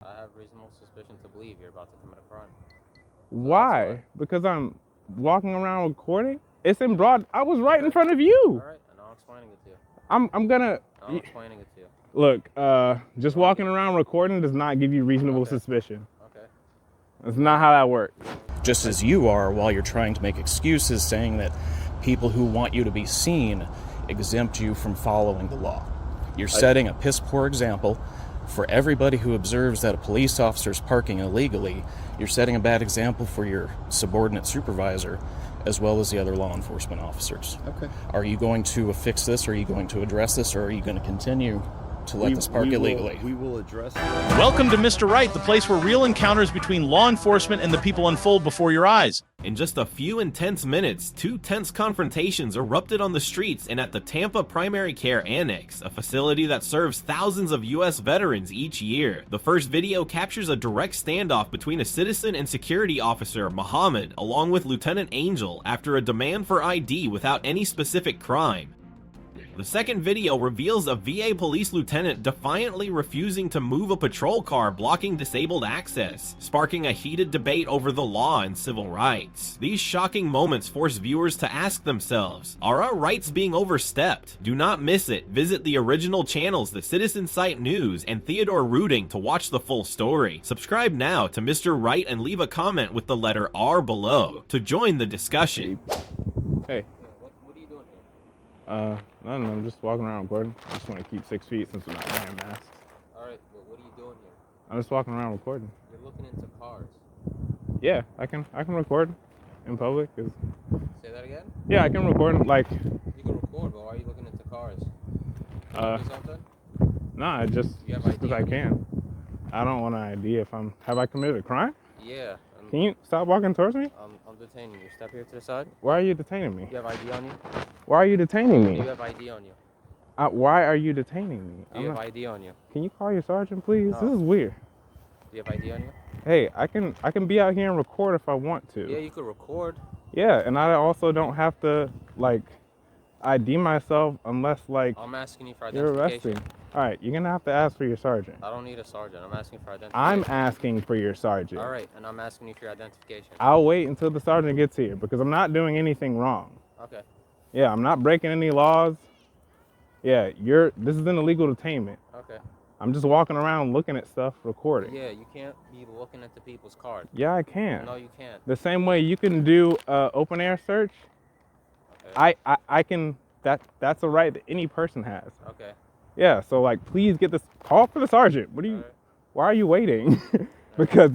I have reasonable suspicion to believe you're about to commit a crime. Why? Because I'm walking around recording? It's in broad. I was right in front of you. All right, and I'm explaining it to you. I'm gonna. I'm explaining it to you. Look, just walking around recording does not give you reasonable suspicion. Okay. That's not how that works. Just as you are while you're trying to make excuses saying that people who want you to be seen exempt you from following the law. You're setting a piss poor example for everybody who observes that a police officer is parking illegally. You're setting a bad example for your subordinate supervisor as well as the other law enforcement officers. Okay. Are you going to fix this? Are you going to address this? Or are you going to continue to let this park illegally? We will address it. Welcome to Mr. Right, the place where real encounters between law enforcement and the people unfold before your eyes. In just a few intense minutes, two tense confrontations erupted on the streets and at the Tampa Primary Care Annex, a facility that serves thousands of U.S. veterans each year. The first video captures a direct standoff between a citizen and security officer, Mohammed, along with Lieutenant Angel, after a demand for ID without any specific crime. The second video reveals a VA police lieutenant defiantly refusing to move a patrol car blocking disabled access, sparking a heated debate over the law and civil rights. These shocking moments force viewers to ask themselves, are our rights being overstepped? Do not miss it. Visit the original channels, the Citizen Site News and Theodore Rooting to watch the full story. Subscribe now to Mr. Right and leave a comment with the letter R below to join the discussion. Hey. What are you doing here? Nothing. I'm just walking around recording. I just want to keep 6 feet since we're not wearing masks. All right, but what are you doing here? I'm just walking around recording. You're looking into cars. Yeah, I can record in public. Say that again? Yeah, I can record like. You can record, but why are you looking into cars? Something? Nah, just You have because ID I on you? can. I don't want an ID if I'm. Have I committed a crime? Yeah. Can you stop walking towards me? I'm detaining you. Step here to the side. Why are you detaining me? You have ID on you? Why are you detaining Do me? you have ID on you? Why are you detaining me? Do you have ID on you? Can you call your sergeant, please? No. This is weird. Do you have ID on you? Hey, I can be out here and record if I want to. Yeah, you could record. Yeah, and I also don't have to like ID myself unless like I'm asking you for you're identification. arresting. All right, you're gonna have to ask for your sergeant. I don't need a sergeant. I'm asking for identification. I'm asking for your sergeant. All right, and I'm asking you for your identification. I'll wait until the sergeant gets here because I'm not doing anything wrong. Okay. Yeah, I'm not breaking any laws. Yeah, this is an illegal detainment. Okay. I'm just walking around looking at stuff, recording. Yeah, you can't be looking into people's cars. Yeah, I can. No, you can't. The same way you can do open air search. Okay. I can. That's a right that any person has. Okay. Yeah, so like, please get this. Call for the sergeant. What are you? All right. Why are you waiting? Because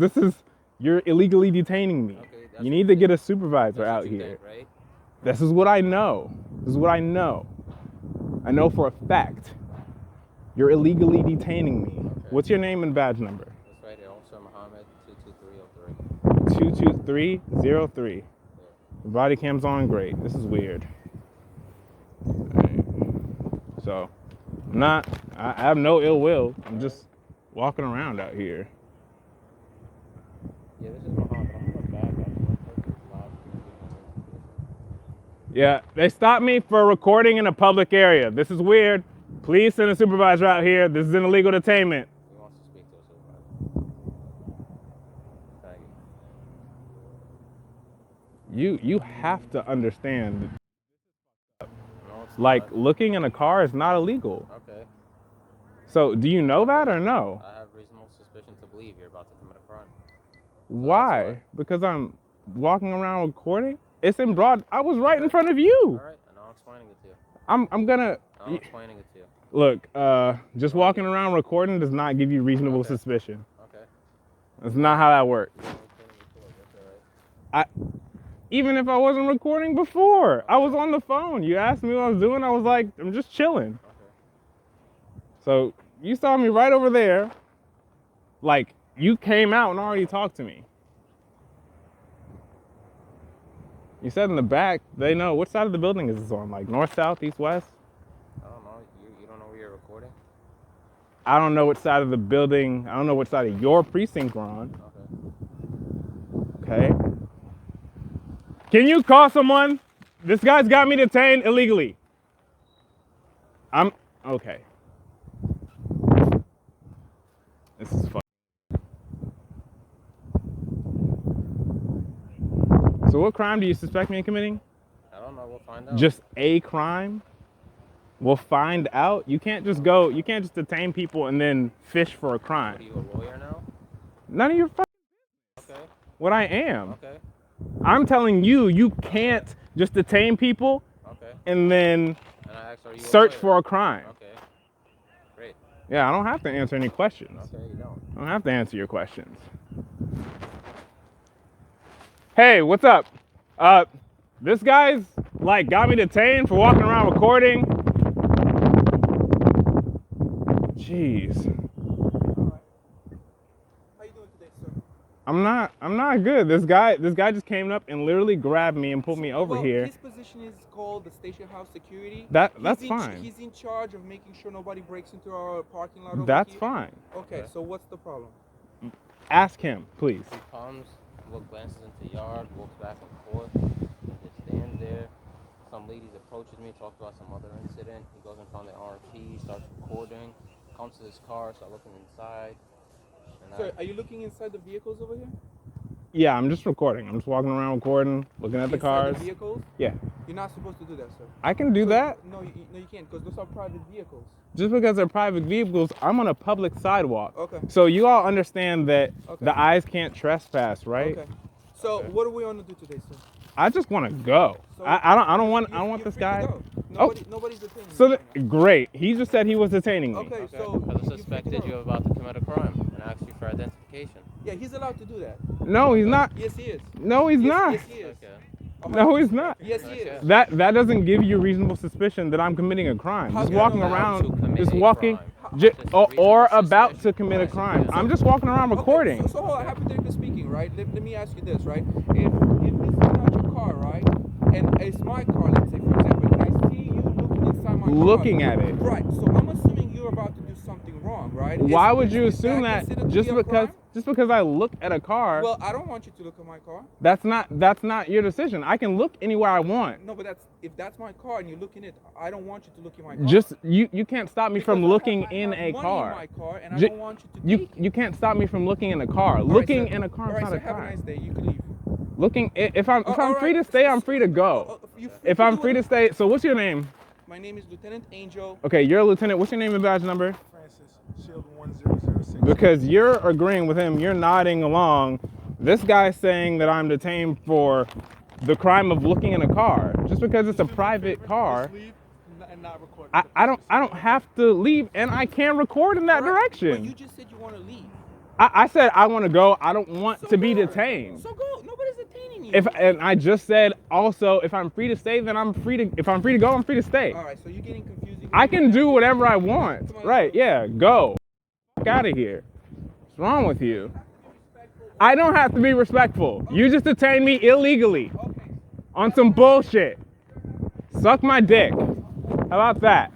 you're illegally detaining me. Okay, that's You what need to get a supervisor That's out what you here. did, right? This is what I know. This is what I know. I know for a fact. You're illegally detaining me. Okay. What's your name and badge number? That's right here. Also, Mohammed 22303. 22303. The body cam's on. Great. This is weird. Alright. So, I have no ill will. I'm just walking around out here. Yeah, this is Mohammed. I'm gonna back up. Yeah, they stopped me for recording in a public area. This is weird. Please send a supervisor out here. This is an illegal detainment. He wants to speak to a supervisor. Thank you. You have to understand. No, it's Like, not. looking in a car is not illegal. Okay. So, do you know that or no? I have reasonable suspicion to believe you're about to commit a crime. Why? Because I'm walking around recording? It's in broad. I was right in front of you. All right, and I'm explaining it to you. I'm gonna. I'm explaining it to you. Look, just walking around recording does not give you reasonable suspicion. Okay. That's not how that works. I'm explaining it to you. That's all right. Even if I wasn't recording before, I was on the phone. You asked me what I was doing. I was like, I'm just chilling. Okay. So you saw me right over there. Like, you came out and already talked to me. You said in the back, they know. Which side of the building is this on? Like north, south, east, west? I don't know. You don't know where you're recording? I don't know which side of the building. I don't know which side of your precinct we're on. Okay. Okay. Can you call someone? This guy's got me detained illegally. Okay. This is fun. So what crime do you suspect me of committing? I don't know. We'll find out. Just a crime? We'll find out. You can't just detain people and then fish for a crime. What, are you a lawyer now? None of your fucking business. Okay. What I am. Okay. I'm telling you, you can't just detain people and then search for a crime. Okay. Great. Yeah, I don't have to answer any questions. Okay, you don't. I don't have to answer your questions. Hey, what's up? This guy's like got me detained for walking around recording. Jeez. How you doing today, sir? I'm not good. This guy just came up and literally grabbed me and pulled me over here. His position is called the station house security. That's fine. He's in charge of making sure nobody breaks into our parking lot over That's here. fine. Okay, so what's the problem? Ask him, please. He comes, glances into the yard, walks back and forth, and just stands there. Some ladies approaches me, talks about some other incident. He goes in front of the RP, starts recording, comes to his car, start looking inside. Sir, are you looking inside the vehicles over here? Yeah, I'm just recording. I'm just walking around recording, looking at the cars. The vehicles? Yeah. You're not supposed to do that, sir. I can do that. No, you can't, because those are private vehicles. Just because they're private vehicles, I'm on a public sidewalk. Okay. So you all understand that Okay. the eyes can't trespass, right? Okay. So what do we want to do today, sir? I just want to go. So I don't want this guy. Nobody's detaining So you. great. He just said he was detaining me. Okay, so Because the suspected you're about to commit a crime and asked you for identification. yeah, he's allowed to do that. No, he's not. Yes, he is. No, he's not. Yes, he is. Okay. No, he's not. Yes, he is. That doesn't give you reasonable suspicion that I'm committing a crime. How Just do you walking know that? around, To commit just a walking, crime. ju- Just or reasonable about to suspicion. commit a Right. crime. I'm just walking around recording. Okay, so hold on, hypothetically speaking, right? Let me ask you this, right? If this is not your car, right, and it's my car, let's say, for example, and I see you looking inside my car. Looking at it. Right, so I'm assuming you're about to do something wrong, right? Why Is- would you is assume that considered to just be a because crime? I look at a car? Well, I don't want you to look at my car. That's not your decision. I can look anywhere I want. No, but if that's my car and you look in it, I don't want you to look in my car. Just you can't stop me from Because looking I in have a money car. in my car, and I Ju- don't want you to take it. You can't stop me from looking in a car. All right, Looking sir. in a car All is right, not sir, a have a crime. nice day. You can leave. Looking if I'm All free to right. stay, I'm free to go. You're free If to I'm do free to it. stay, so what's your name? My name is Lieutenant Angel. Okay, you're a lieutenant. What's your name and badge number? Francis, Shield 1006. Because you're agreeing with him, you're nodding along. This guy's saying that I'm detained for the crime of looking in a car. Just because it's a private car, Leave and not record. I don't have to leave, and I can record in that All right, direction. But you just said you want to leave. I said I want to go. I don't want So to be go. detained. So go. Nobody's detaining you. And I just said also, if I'm free to stay, then I'm free to. If I'm free to go, I'm free to stay. All right, so you're getting confusing. I can do whatever I want. Right? Yeah. Go. Fuck out of here. What's wrong with you? I don't have to be respectful. You just detained me illegally Okay. on some bullshit. Suck my dick. How about that,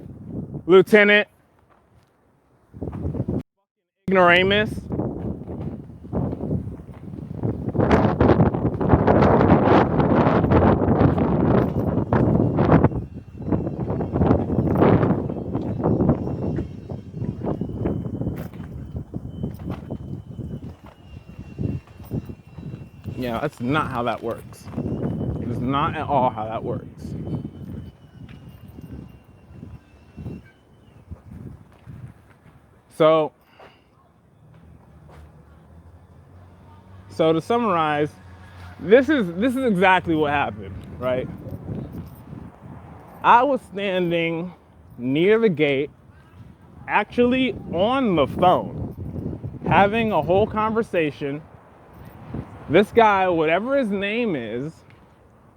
Lieutenant? Ignoramus. Yeah, that's not how that works. It's not at all how that works. So to summarize, this is exactly what happened, right? I was standing near the gate, actually on the phone, having a whole conversation. This guy, whatever his name is,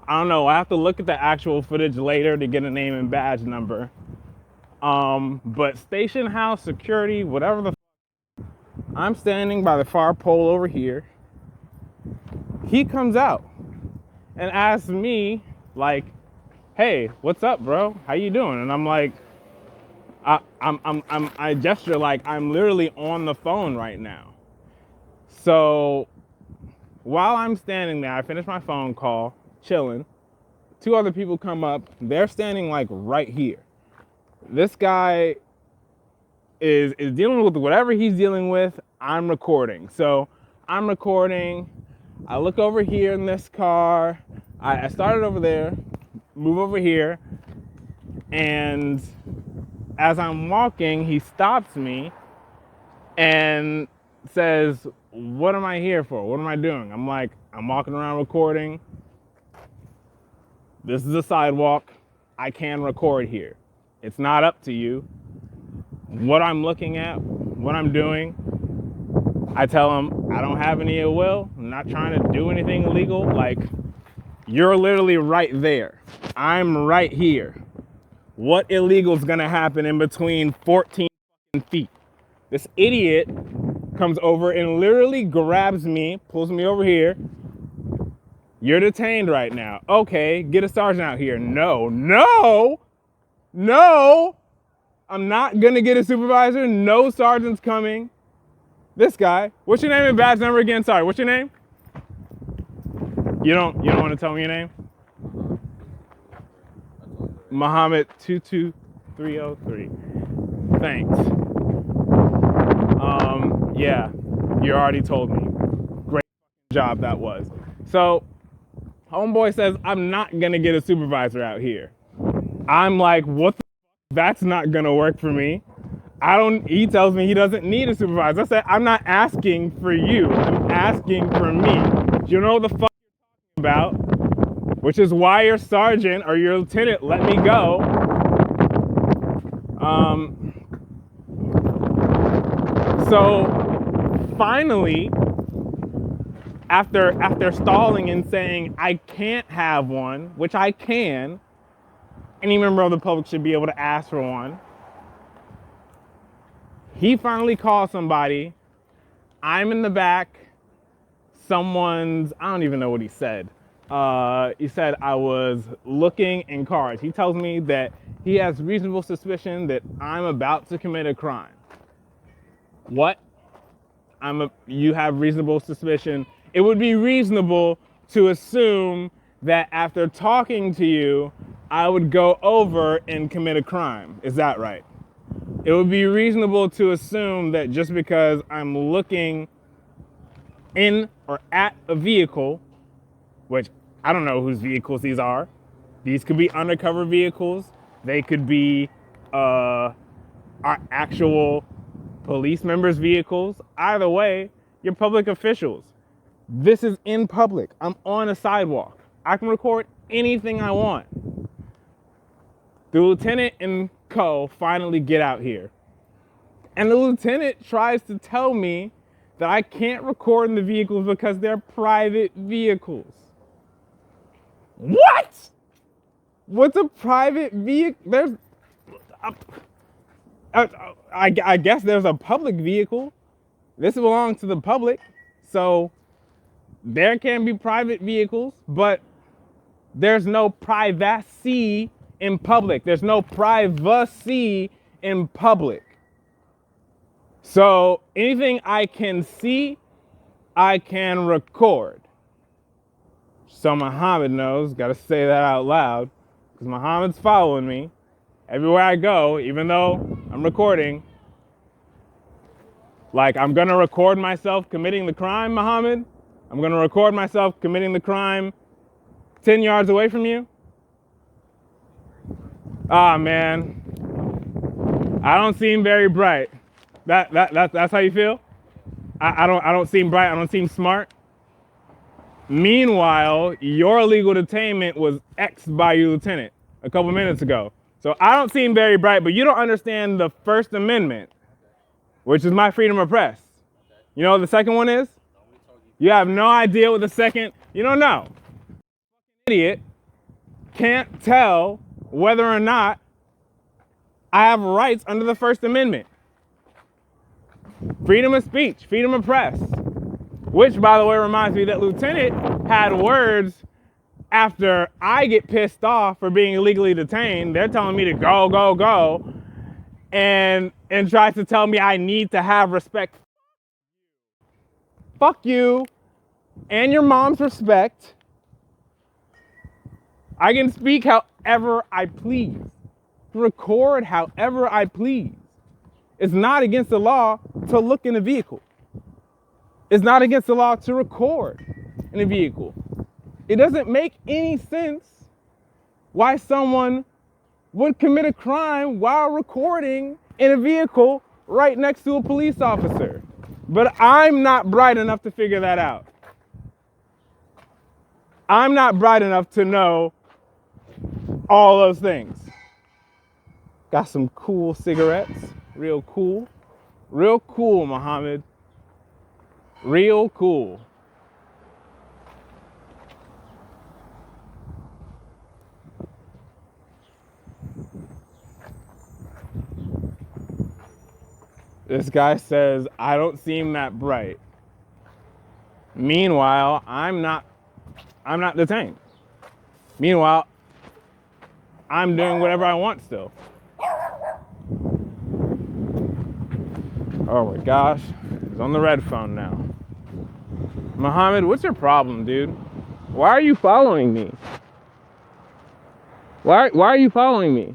I don't know, I have to look at the actual footage later to get a name and badge number. But station house security, whatever the I'm standing by the far pole over here. He comes out and asks me, like, hey, what's up, bro? How you doing? And I'm like, I gesture like I'm literally on the phone right now. So while I'm standing there, I finish my phone call, chilling. Two other people come up. They're standing like right here. This guy is dealing with whatever he's dealing with. I'm recording. So I'm recording. I look over here in this car. I started over there, move over here, and as I'm walking, he stops me and says, what am I here for? What am I doing? I'm like, I'm walking around recording. This is a sidewalk. I can record here. It's not up to you. What I'm looking at, what I'm doing, I tell him I don't have any ill will. I'm not trying to do anything illegal. Like, you're literally right there. I'm right here. What illegal is gonna happen in between 14 feet? This idiot comes over and literally grabs me, pulls me over here. You're detained right now. Okay, get a sergeant out here. No, no, no. I'm not gonna get a supervisor. No sergeant's coming. This guy. What's your name and badge number again? Sorry, what's your name? You don't want to tell me your name? Mohammed 22303. Thanks. Yeah, you already told me. Great job that was. So, homeboy says, I'm not gonna get a supervisor out here. I'm like, what the f-? That's not gonna work for me. He tells me he doesn't need a supervisor. I said, I'm not asking for you. I'm asking for me. Do you know what the fuck you're talking about? Which is why your sergeant or your lieutenant let me go. So finally, after stalling and saying I can't have one, which I can, any member of the public should be able to ask for one. He finally calls somebody. I'm in the back. I don't even know what he said. He said I was looking in cars. He tells me that he has reasonable suspicion that I'm about to commit a crime. What? You have reasonable suspicion. It would be reasonable to assume that after talking to you, I would go over and commit a crime. Is that right? It would be reasonable to assume that just because I'm looking in or at a vehicle, which I don't know whose vehicles these are. These could be undercover vehicles. They could be our actual police members' vehicles. Either way, you're public officials. This is in public. I'm on a sidewalk. I can record anything I want. The lieutenant and co finally get out here. And the lieutenant tries to tell me that I can't record in the vehicles because they're private vehicles. What? What's a private vehicle? I guess there's a public vehicle. This belongs to the public. So there can be private vehicles, but there's no privacy in public. There's no privacy in public. So anything I can see, I can record. So Mohammed knows, gotta say that out loud, because Mohammed's following me everywhere I go, even though I'm recording. Like, I'm gonna record myself committing the crime, Mohammed. I'm gonna record myself committing the crime 10 yards away from you. Ah, man. I don't seem very bright. That's how you feel? I don't seem bright. I don't seem smart. Meanwhile, your illegal detainment was X'd by your lieutenant a couple minutes ago. So I don't seem very bright, but you don't understand the First Amendment, which is my freedom of press. You know what the second one is? You have no idea what the second, you don't know. Idiot can't tell whether or not I have rights under the First Amendment. Freedom of speech, freedom of press. Which, by the way, reminds me that Lieutenant had words after I get pissed off for being illegally detained. They're telling me to go, go, go, and tries to tell me I need to have respect. Fuck you and your mom's respect. I can speak however I please, record however I please. It's not against the law to look in a vehicle. It's not against the law to record. in a vehicle. It doesn't make any sense why someone would commit a crime while recording in a vehicle right next to a police officer. But I'm not bright enough to figure that out. I'm not bright enough to know all those things. Got some cool cigarettes. Real cool. Real cool, Mohammed. Real cool. This guy says, I don't seem that bright. Meanwhile, I'm not detained. Meanwhile, I'm doing whatever I want still. Oh my gosh, he's on the red phone now. Mohammed, what's your problem, dude? Why are you following me? Why are you following me?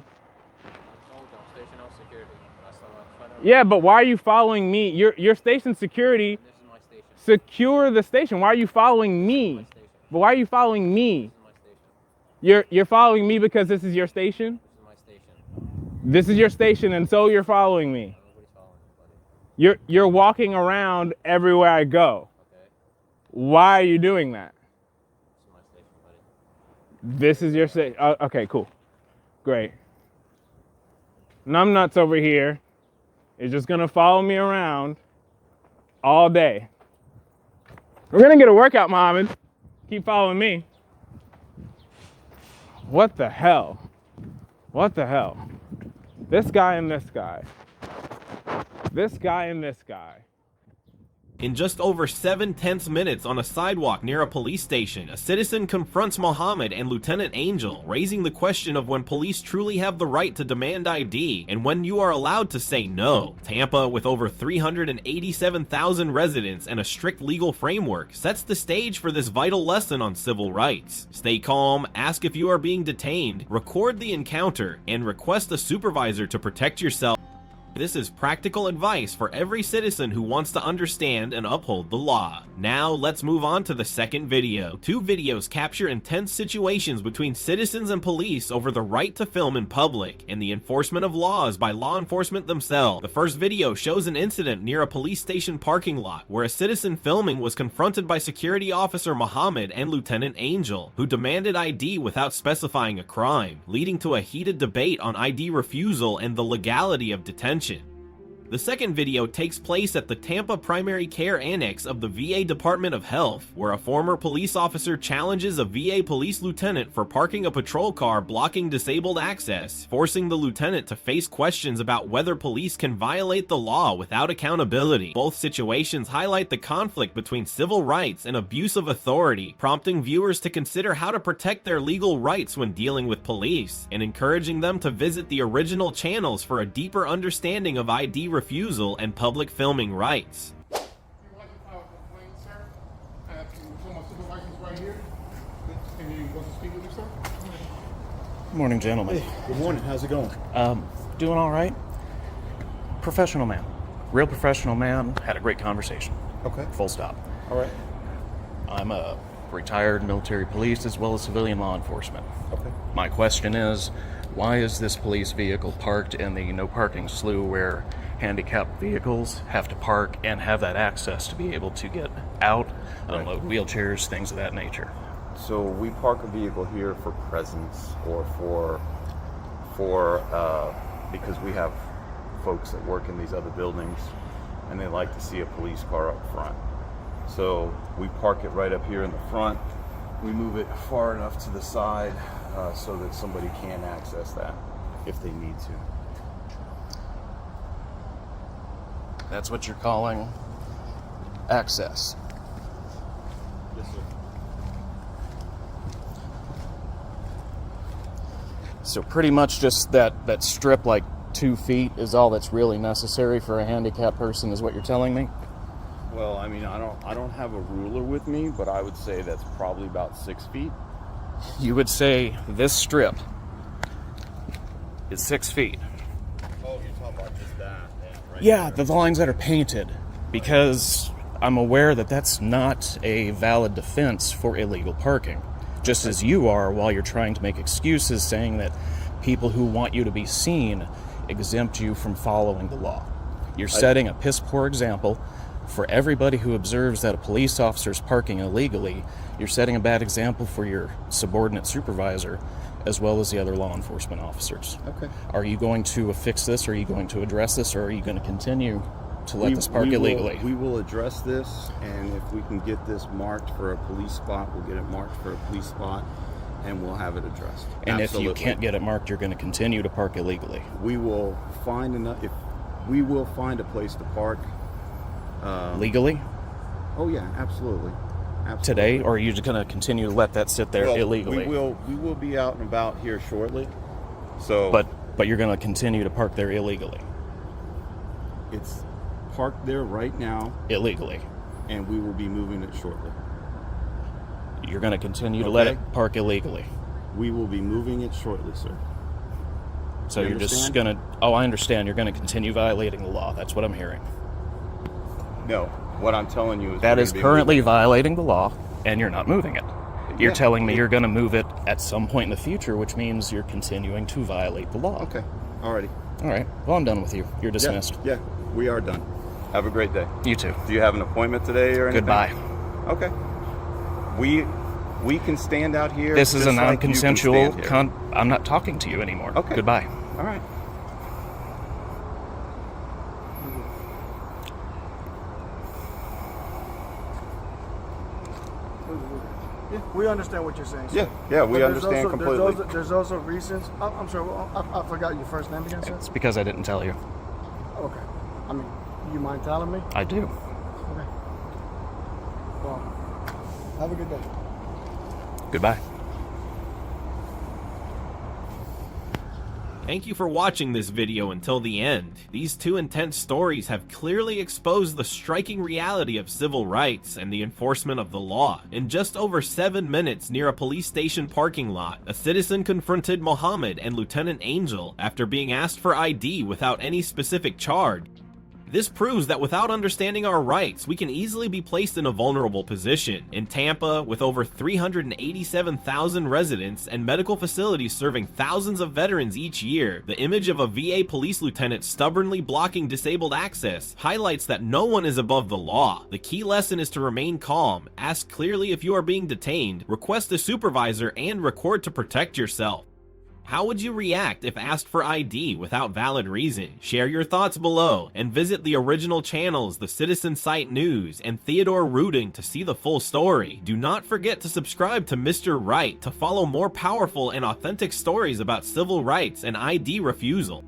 Yeah, but why are you following me? Your station security. This is my station. Secure the station. Why are you following me? But why are you following me? This is my station. You're following me because this is your station? This is my station. This is your station, and so you're following me. Nobody's following me, buddy. You're walking around everywhere I go. Okay. Why are you doing that? This is my station, buddy. This is your station. Okay, cool. Great. Numbnuts over here is just gonna follow me around all day. We're gonna get a workout, Mohammed. Keep following me. What the hell? What the hell? This guy and this guy. This guy and this guy. In just over 7 tense minutes on a sidewalk near a police station, a citizen confronts Mohammed and Lieutenant Angel, raising the question of when police truly have the right to demand ID and when you are allowed to say no. Tampa, with over 387,000 residents and a strict legal framework, sets the stage for this vital lesson on civil rights. Stay calm, ask if you are being detained, record the encounter, and request a supervisor to protect yourself. This is practical advice for every citizen who wants to understand and uphold the law. Now, let's move on to the second video. Two videos capture intense situations between citizens and police over the right to film in public and the enforcement of laws by law enforcement themselves. The first video shows an incident near a police station parking lot where a citizen filming was confronted by security officer Mohammed and Lieutenant Angel, who demanded ID without specifying a crime, leading to a heated debate on ID refusal and the legality of detention. The second video takes place at the Tampa Primary Care Annex of the VA Department of Health, where a former police officer challenges a VA police lieutenant for parking a patrol car blocking disabled access, forcing the lieutenant to face questions about whether police can violate the law without accountability. Both situations highlight the conflict between civil rights and abuse of authority, prompting viewers to consider how to protect their legal rights when dealing with police, and encouraging them to visit the original channels for a deeper understanding of ID refusal and public filming rights. If you'd like to file a complaint, sir, I have to show my supervisors right here. And you want to speak with me, sir? Good morning, gentlemen. Good morning. How's it going? Doing all right. Professional man. Real professional man. Had a great conversation. Okay. Full stop. All right. I'm a retired military police as well as civilian law enforcement. Okay. My question is, why is this police vehicle parked in the no parking slough where handicapped vehicles have to park and have that access to be able to get out, unload wheelchairs, things of that nature? So we park a vehicle here for presence or for because we have folks that work in these other buildings and they like to see a police car up front. So we park it right up here in the front. We move it far enough to the side so that somebody can access that if they need to. That's what you're calling access. Yes, sir. So pretty much just that strip, like 2 feet, is all that's really necessary for a handicapped person, is what you're telling me? Well, I mean, I don't have a ruler with me, but I would say that's probably about 6 feet. You would say this strip is 6 feet. Oh, you're talking about just that, right? Yeah, the lines that are painted, because I'm aware that that's not a valid defense for illegal parking, just as you are while you're trying to make excuses saying that people who want you to be seen exempt you from following the law. You're setting a piss poor example for everybody who observes that a police officer is parking illegally. You're setting a bad example for your subordinate supervisor as well as the other law enforcement officers. Okay. Are you going to fix this? Are you going to address this? Or are you going to continue to let this park illegally? We will address this, and if we can get this marked for a police spot, we'll get it marked for a police spot, and we'll have it addressed. And Absolutely. if you can't get it marked, you're going to continue to park illegally. We will find a place to park Legally? Oh yeah, absolutely. Today, or are you just going to continue to let that sit there illegally? We will be out and about here shortly. So, but you're going to continue to park there illegally. It's parked there right now illegally, and we will be moving it shortly. You're going to continue to let it park illegally. We will be moving it shortly, sir. So you're just going to... Oh, I understand. You're going to continue violating the law. That's what I'm hearing. No. What I'm telling you is... That is currently violating the law, and you're not moving it. You're telling me you're going to move it at some point in the future, which means you're continuing to violate the law. Okay. Alrighty. All right. Well, I'm done with you. You're dismissed. Yeah, we are done. Have a great day. You too. Do you have an appointment today or anything? Goodbye. Okay. We can stand out here. This is a just like you can non-consensual... stand here. I'm not talking to you anymore. Okay. Goodbye. All right. Yeah, we understand what you're saying. Sir. Yeah, we But understand completely. There's also reasons. I'm sorry, I forgot your first name again, sir. It's because I didn't tell you. Okay. I mean, you mind telling me? I do. Okay. Well, have a good day. Goodbye. Thank you for watching this video until the end. These two intense stories have clearly exposed the striking reality of civil rights and the enforcement of the law. In just over 7 minutes near a police station parking lot, a citizen confronted Mohammed and Lieutenant Angel after being asked for ID without any specific charge. This proves that without understanding our rights, we can easily be placed in a vulnerable position. In Tampa, with over 387,000 residents and medical facilities serving thousands of veterans each year, the image of a VA police lieutenant stubbornly blocking disabled access highlights that no one is above the law. The key lesson is to remain calm, ask clearly if you are being detained, request a supervisor, and record to protect yourself. How would you react if asked for ID without valid reason? Share your thoughts below, and visit the original channels, the Citizen Site News and Theodore Ruding to see the full story. Do not forget to subscribe to Mr. Right to follow more powerful and authentic stories about civil rights and ID refusal.